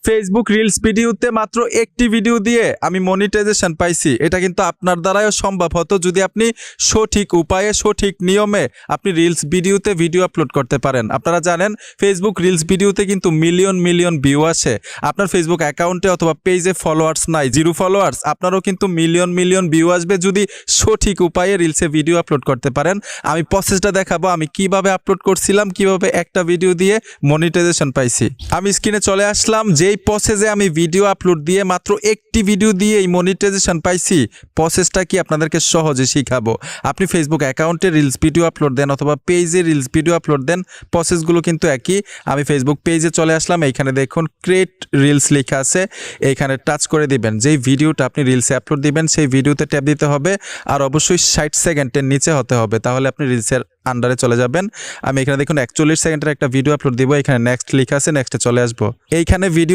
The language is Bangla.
ফেসবুক রিলস ভিডিওতে মাত্র একটি ভিডিও দিয়ে আমি মনিটাইজেশন পাইছি। এটা কিন্তু আপনার দ্বারাও সম্ভব হতো যদি আপনি সঠিক উপায়ে সঠিক নিয়মে আপনি রিলস ভিডিওতে ভিডিও আপলোড করতে পারেন। আপনারা জানেন ফেসবুক রিলস ভিডিওতে কিন্তু মিলিয়ন মিলিয়ন ভিউ আসে। আপনার ফেসবুক অ্যাকাউন্টে অথবা পেজে ফলোয়ার্স নাই, 0 ফলোয়ার্স, আপনারও কিন্তু মিলিয়ন মিলিয়ন ভিউ আসবে যদি সঠিক উপায়ে রিলসে ভিডিও আপলোড করতে পারেন। আমি প্রসেসটা দেখাবো আমি কিভাবে আপলোড করছিলাম, কিভাবে একটা ভিডিও দিয়ে মনিটাইজেশন পাইছি। আমি স্ক্রিনে চলে আসলাম। যেই প্রসেসে আমি ভিডিও আপলোড দিয়ে মাত্র একটি ভিডিও দিয়ে এই মনিটাইজেশন পাইছি, প্রসেসটা কি আপনাদেরকে সহজে শিখাবো। আপনি ফেসবুক অ্যাকাউন্টে রিলস ভিডিও আপলোড দেন অথবা পেজে রিলস ভিডিও আপলোড দেন, প্রসেসগুলো কিন্তু একই। আমি ফেসবুক পেজে চলে আসলাম। এইখানে দেখুন ক্রিয়েট রিলস লেখা আছে, এইখানে টাচ করে দিবেন। যেই ভিডিওটা আপনি রিলসে আপলোড দিবেন সেই ভিডিওতে ট্যাপ দিতে হবে, আর অবশ্যই 60 সেকেন্ডের নিচে হতে হবে, তাহলে আপনি রিলসের আন্ডারে চলে যাবেন। আমি এখানে দেখুন 41 সেকেন্ডের একটা ভিডিও আপলোড দিব, এখানে নেক্সট লেখা আছে, নেক্সটে চলে আসবো। এইখানে ভিডিও